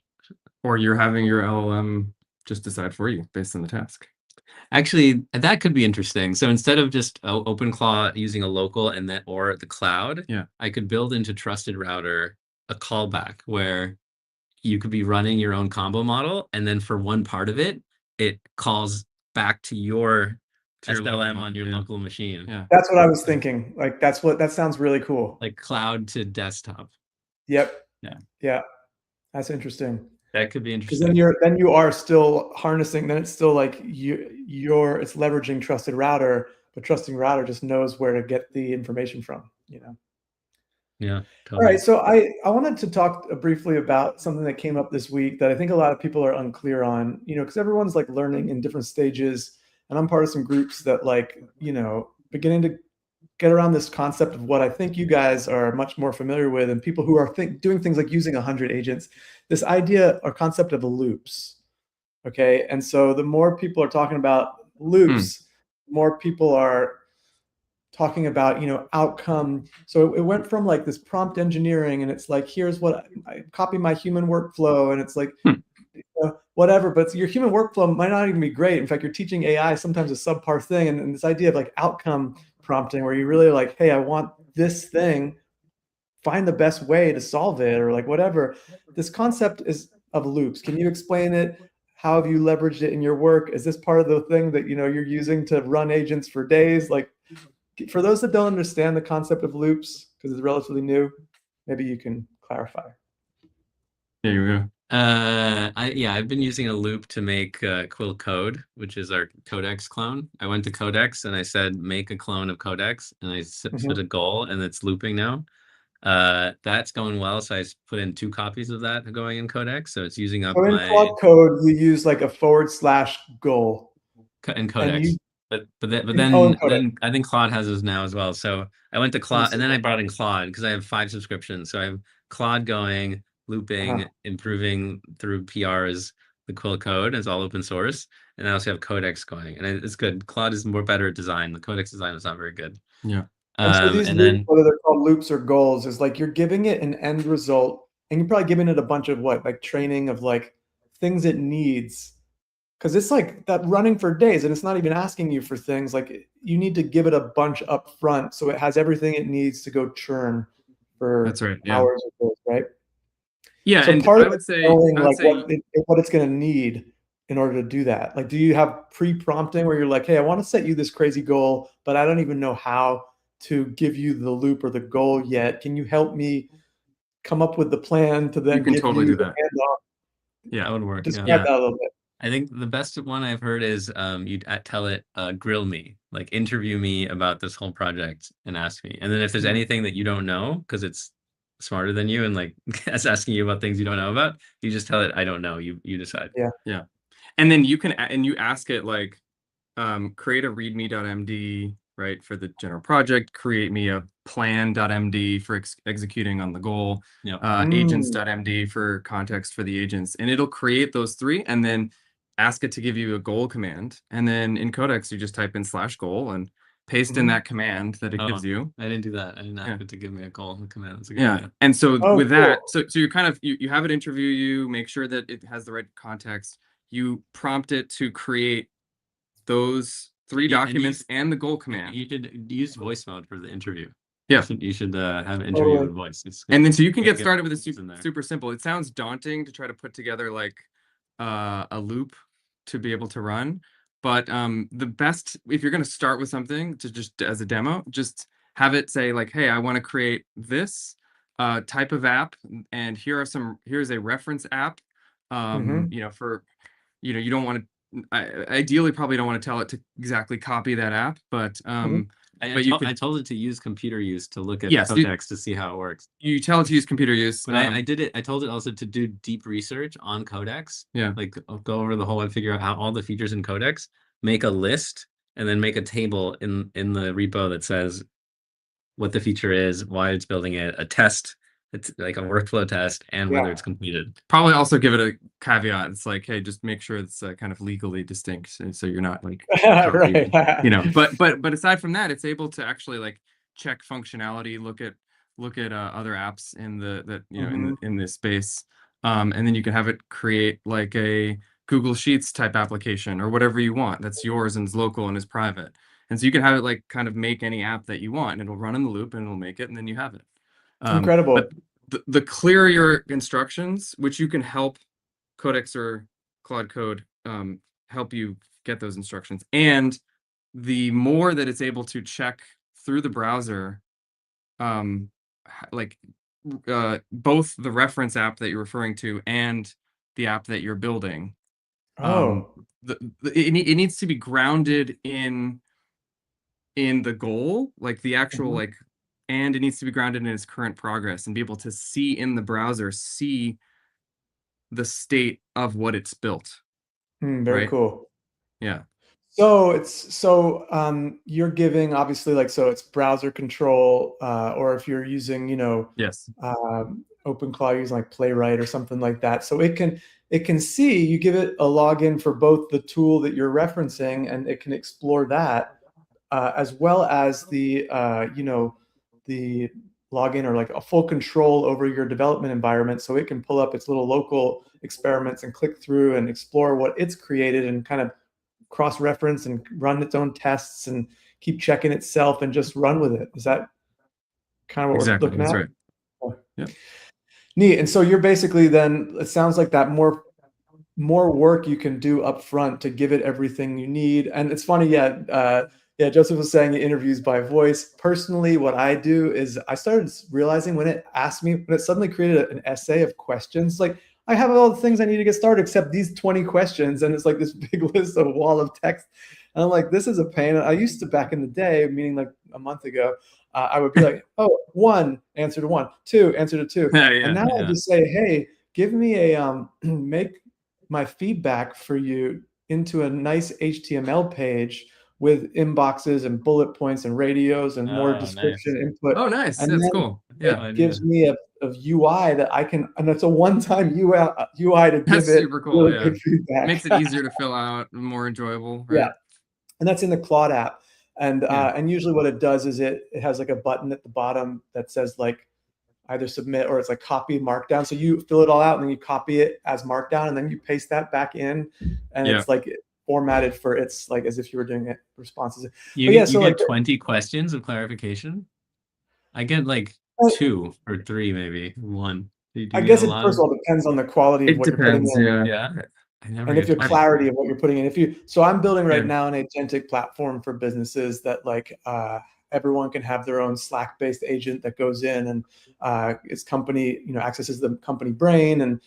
Or you're having your LLM just decide for you based on the task. Actually, that could be interesting. So instead of just OpenClaw using a local and that, or the cloud, I could build into Trusted Router a callback where you could be running your own combo model, and then for one part of it, it calls back to your SLM on your local machine. Yeah, that's what I was thinking. Like, that sounds really cool. Like cloud to desktop. Yep. Yeah. That's interesting. That could be interesting. Because then you are still harnessing. Then it's still like it's leveraging Trusted Router, but Trusted Router just knows where to get the information from. Yeah. Totally. All right. So I wanted to talk briefly about something that came up this week that I think a lot of people are unclear on. Because everyone's like learning in different stages, and I'm part of some groups that beginning to get around this concept of what I think you guys are much more familiar with, and people who are doing things like using 100 agents, this idea or concept of loops. Okay. And so the more people are talking about loops, more people are talking about, outcome. So it went from like this prompt engineering, and it's like, here's what I copy my human workflow. And it's like, whatever, but your human workflow might not even be great. In fact, you're teaching AI sometimes a subpar thing. And this idea of like outcome prompting, where you really like, hey, I want this thing, find the best way to solve it, or like whatever. This concept is of loops. Can you explain it? How have you leveraged it in your work? Is this part of the thing that you're using to run agents for days? Like, for those that don't understand the concept of loops, because it's relatively new, maybe you can clarify. There you go. I've been using a loop to make Quill Code, which is our Codex clone. I went to Codex and I said, make a clone of Codex, and I set a goal, and it's looping now. That's going well. So I put in 2 copies of that going in Codex. So it's using up in Claude Code, you use like a / goal in Codex. But then I think Claude has those now as well. So I went to Claude, and then I brought in Claude because I have 5 subscriptions. So I have Claude going, looping, improving through PRs. The Quill Code is all open source, and I also have Codex going, and it's good. Claude is better at design. The Codex design is not very good. Yeah. And so these loops, whether they're called loops or goals, is like you're giving it an end result, and you're probably giving it a bunch of training of like things it needs. Because it's like that running for days, and it's not even asking you for things. Like, you need to give it a bunch up front, so it has everything it needs to go churn for hours or days, right? Yeah, so and part I of would say, what it's going to need in order to do that. Like, do you have pre-prompting where you're like, hey, I want to set you this crazy goal, but I don't even know how to give you the loop or the goal yet. Can you help me come up with the plan to then give you the handoff? Yeah, that would work. Describe that a little bit. I think the best one I've heard is you tell it, grill me, like interview me about this whole project and ask me. And then if there's anything that you don't know, because it's smarter than you and like it's asking you about things you don't know about, you just tell it, I don't know. You decide. Yeah. And then you ask it like, create a readme.md right, for the general project, create me a plan.md for executing on the goal, agents.md for context for the agents, and it'll create those three and then ask it to give you a goal command. And then in Codex, you just type in /goal and paste in that command that it gives you. I didn't do that. I didn't ask it to give me a goal command. That's a good Yeah. idea. And so with that, cool. so you kind of, you have it interview you, make sure that it has the right context. You prompt it to create those three documents and the goal command. You should use voice mode for the interview. Yeah. You should have an interview with voice. And then so you can get started with a super simple. It sounds daunting to try to put together like a loop to be able to run. But the best, if you're going to start with something to just as a demo, just have it say like, hey, I want to create this type of app. And here's a reference app, you know, for, you know, you don't want to, ideally probably don't want to tell it to exactly copy that app, but I told it to use computer use to look at Codex to see how it works. You tell it to use computer use. But I did it. I told it also to do deep research on Codex. Yeah. Like go over the whole and figure out how all the features in Codex, make a list, and then make a table in the repo that says what the feature is, why it's building it, a test. It's like a workflow test, and whether it's completed. Probably also give it a caveat. It's like, hey, just make sure it's kind of legally distinct, and so you're not like, you know. But aside from that, it's able to actually like check functionality, look at other apps in in this space, and then you can have it create like a Google Sheets type application or whatever you want that's yours and is local and is private. And so you can have it like kind of make any app that you want, and it'll run in the loop and it'll make it, and then you have it. Incredible. But the clearer your instructions, which you can help Codex or Claude Code help you get those instructions, and the more that it's able to check through the browser, like both the reference app that you're referring to and the app that you're building, it needs to be grounded in the goal, like the actual like. And it needs to be grounded in its current progress and be able to see in the browser, see the state of what it's built. Very cool. Yeah. So you're giving obviously like, so it's browser control, or if you're using, you know, OpenClaw using like Playwright or something like that. So it can see, you give it a login for both the tool that you're referencing, and it can explore that, as well as the, you know, the login or like a full control over your development environment, so it can pull up its little local experiments and click through and explore what it's created and kind of cross-reference and run its own tests and keep checking itself and just run with it. Is that kind of what we're looking at? Right. Yeah. Neat. And so you're basically then, it sounds like that more work you can do up front to give it everything you need. And it's funny, Joseph was saying interviews by voice. Personally, what I do is I started realizing when it suddenly created an essay of questions, like I have all the things I need to get started except these 20 questions. And it's like this big list of wall of text. And I'm like, this is a pain. I used to, back in the day, meaning like a month ago, I would be like, oh, 1, answer to 1, 2, answer to 2. And now I just say, hey, give me a, make my feedback for you into a nice HTML page with inboxes and bullet points and radios and more description input. Oh, nice. And that's cool. Yeah. It gives me a UI that I can, and it's a one-time UI to give that's it super cool. really good feedback. Makes it easier to fill out, more enjoyable. Right? Yeah. And that's in the Claude app. And usually what it does is it has like a button at the bottom that says like either submit or it's like copy markdown. So you fill it all out and then you copy it as markdown and then you paste that back in, and it's like formatted for it's like as if you were doing it responses. You get 20 questions of clarification. I get like 2 or 3, maybe 1. I guess it first of all depends on the quality of what you're putting in. Yeah. And if your clarity of what you're putting in. So I'm building right now an agentic platform for businesses that like everyone can have their own Slack-based agent that goes in and its company, you know, accesses the company brain and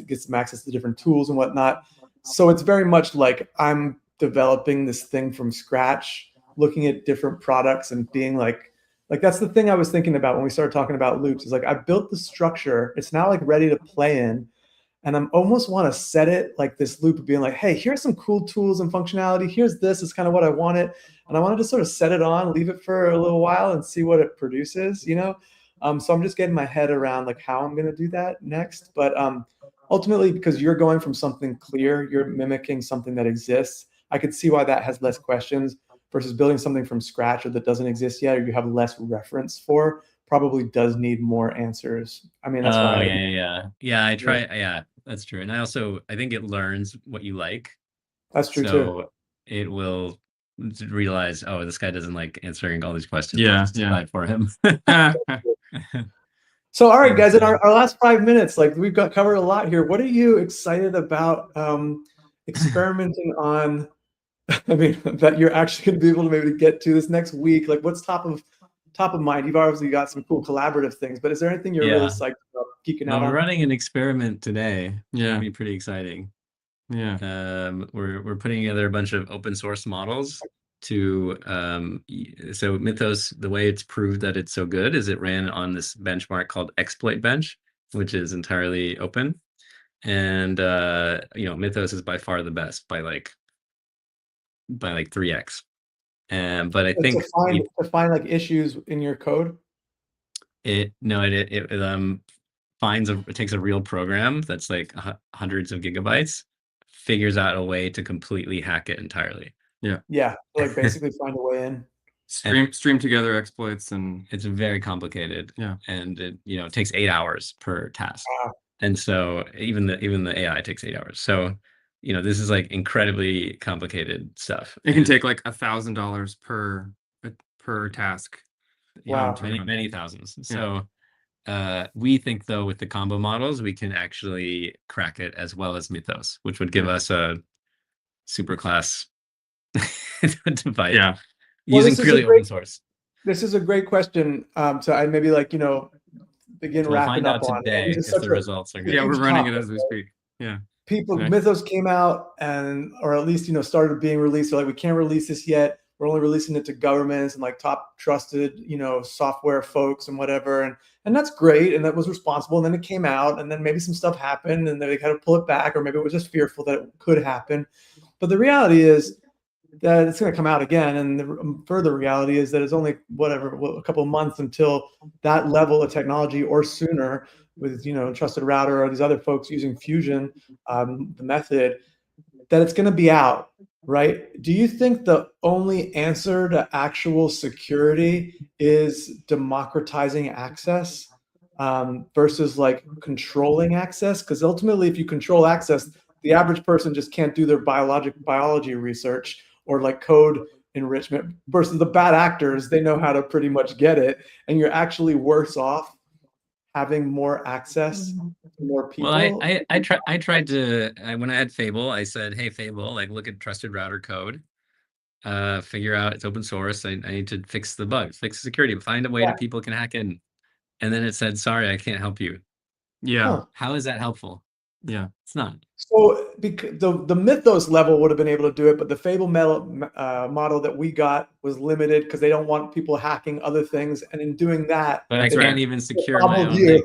gets some access to different tools and whatnot. So it's very much like I'm developing this thing from scratch, looking at different products and being like that's the thing I was thinking about when we started talking about loops. Is like I built the structure. It's now like ready to play in. And I'm almost want to set it like this loop of being like, hey, here's some cool tools and functionality. Here's this is kind of what I wanted. And I wanted to sort of set it on, leave it for a little while and see what it produces, you know? So I'm just getting my head around like how I'm going to do that next. But ultimately, because you're going from something clear, you're mimicking something that exists. I could see why that has less questions versus building something from scratch or that doesn't exist yet, or you have less reference for, probably does need more answers. I mean, that's why. Yeah, I try. Yeah, that's true. And I think it learns what you like. That's true too. So it will realize, oh, this guy doesn't like answering all these questions. Yeah, I'll just decide for him. So, all right, guys, in our last 5 minutes, like we've got covered a lot here. What are you excited about experimenting on? I mean, that you're actually going to be able to maybe get to this next week. Like, what's top of mind? You've obviously got some cool collaborative things, but is there anything you're really psyched about geeking out on? We're running an experiment today. Yeah, it'll be pretty exciting. Yeah, we're putting together a bunch of open source models to so Mythos, the way it's proved that it's so good is it ran on this benchmark called Exploit Bench, which is entirely open, and Mythos is by far the best by like 3x. But I think to find like issues in your code. It takes a real program that's like hundreds of gigabytes, figures out a way to completely hack it entirely. Yeah, like basically find a way in. Stream together exploits, and it's very complicated. Yeah, and it takes 8 hours per task. Wow. And so even the AI takes 8 hours. So this is like incredibly complicated stuff. It can take like $1,000 per task. Wow, many thousands. So we think though with the combo models we can actually crack it as well as Mythos, which would give us a super class device. Yeah, using purely open source. This is a great question. So I maybe begin wrapping up on today if the results are good. Yeah, we're running it as we speak. Yeah. Mythos came out or at least started being released. They're like, we can't release this yet. We're only releasing it to governments and like top trusted, software folks and whatever. And that's great. And that was responsible. And then it came out and then maybe some stuff happened and then they kind of pull it back, or maybe it was just fearful that it could happen. But the reality is that it's going to come out again. And the further reality is that it's only a couple of months until that level of technology, or sooner, with Trusted Router or these other folks using Fusion, the method, that it's going to be out, right? Do you think the only answer to actual security is democratizing access versus like controlling access? Because ultimately, if you control access, the average person just can't do their biology research or like code enrichment, versus the bad actors, they know how to pretty much get it, and you're actually worse off having more access to more people. Well, I tried to when I had Fable, I said, hey Fable, like look at Trusted Router code, figure out it's open source. I need to fix the bugs, fix the security, find a way that people can hack in. And then it said, sorry, I can't help you. Yeah. How is that helpful? Yeah, it's not. So the Mythos level would have been able to do it, but the Fable model that we got was limited because they don't want people hacking other things. And in doing that, but I can't even secure my own things.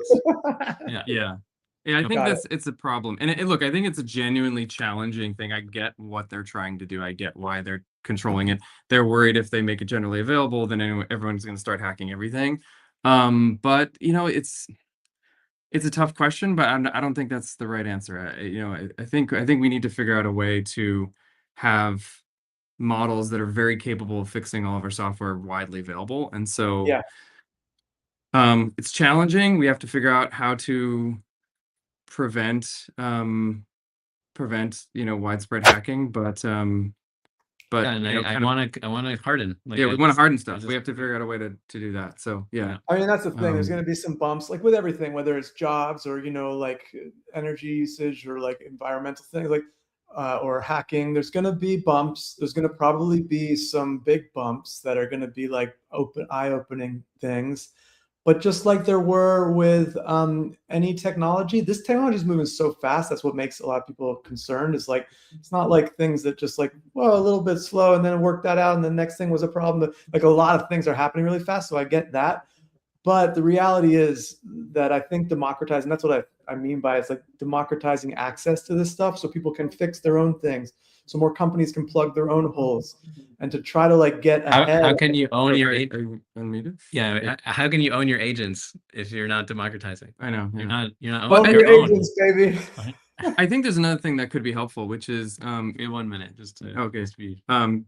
Yeah. I think it's a problem. And look, I think it's a genuinely challenging thing. I get what they're trying to do. I get why they're controlling it. They're worried if they make it generally available, then everyone's going to start hacking everything. But it's a tough question, but I don't think that's the right answer. I think we need to figure out a way to have models that are very capable of fixing all of our software widely available. And so it's challenging. We have to figure out how to prevent widespread hacking, but I want to harden. We want to harden stuff. We have to figure out a way to do that. So I mean, that's the thing. There's going to be some bumps, like with everything, whether it's jobs or like energy usage or like environmental things, like or hacking. There's going to be bumps. There's going to probably be some big bumps that are going to be like eye-opening things. But just like there were with any technology, this technology is moving so fast. That's what makes a lot of people concerned. Is like, it's not like things that just like, well, a little bit slow and then it worked that out and the next thing was a problem. But like a lot of things are happening really fast. So I get that. But the reality is that I think democratizing, that's what I mean by it's like democratizing access to this stuff so people can fix their own things, so more companies can plug their own holes, and to try to like get ahead. How can you own your Are you unmuted? Yeah, how can you own your agents if you're not democratizing? I know. Yeah. You're not Own your agents, baby. I think there's another thing that could be helpful, which is in 1 minute, just to okay. just be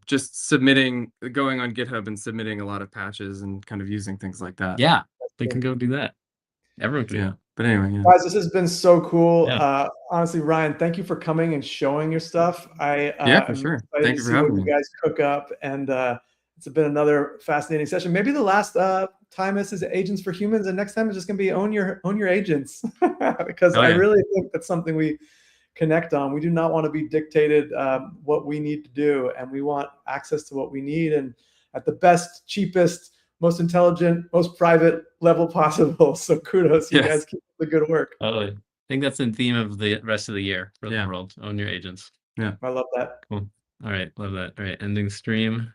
Just going on GitHub and submitting a lot of patches and kind of using things like that. yeah, they can go do that. Everyone can do Yeah. that. But anyway, yeah. Guys, this has been so cool. Yeah. Honestly, Ryan, thank you for coming and showing your stuff. Yeah, for sure. Thank you for having me. You guys cook up, and it's been another fascinating session. Maybe the last time this is Agents for Humans, and next time it's just gonna be own your agents, because I really think that's something we connect on. We do not want to be dictated what we need to do, and we want access to what we need, and at the best, cheapest, most intelligent, most private level possible. So kudos, you guys keep up the good work. Totally. I think that's the theme of the rest of the year for the world. Own your agents. Yeah. I love that. Cool. All right. Love that. All right. Ending stream.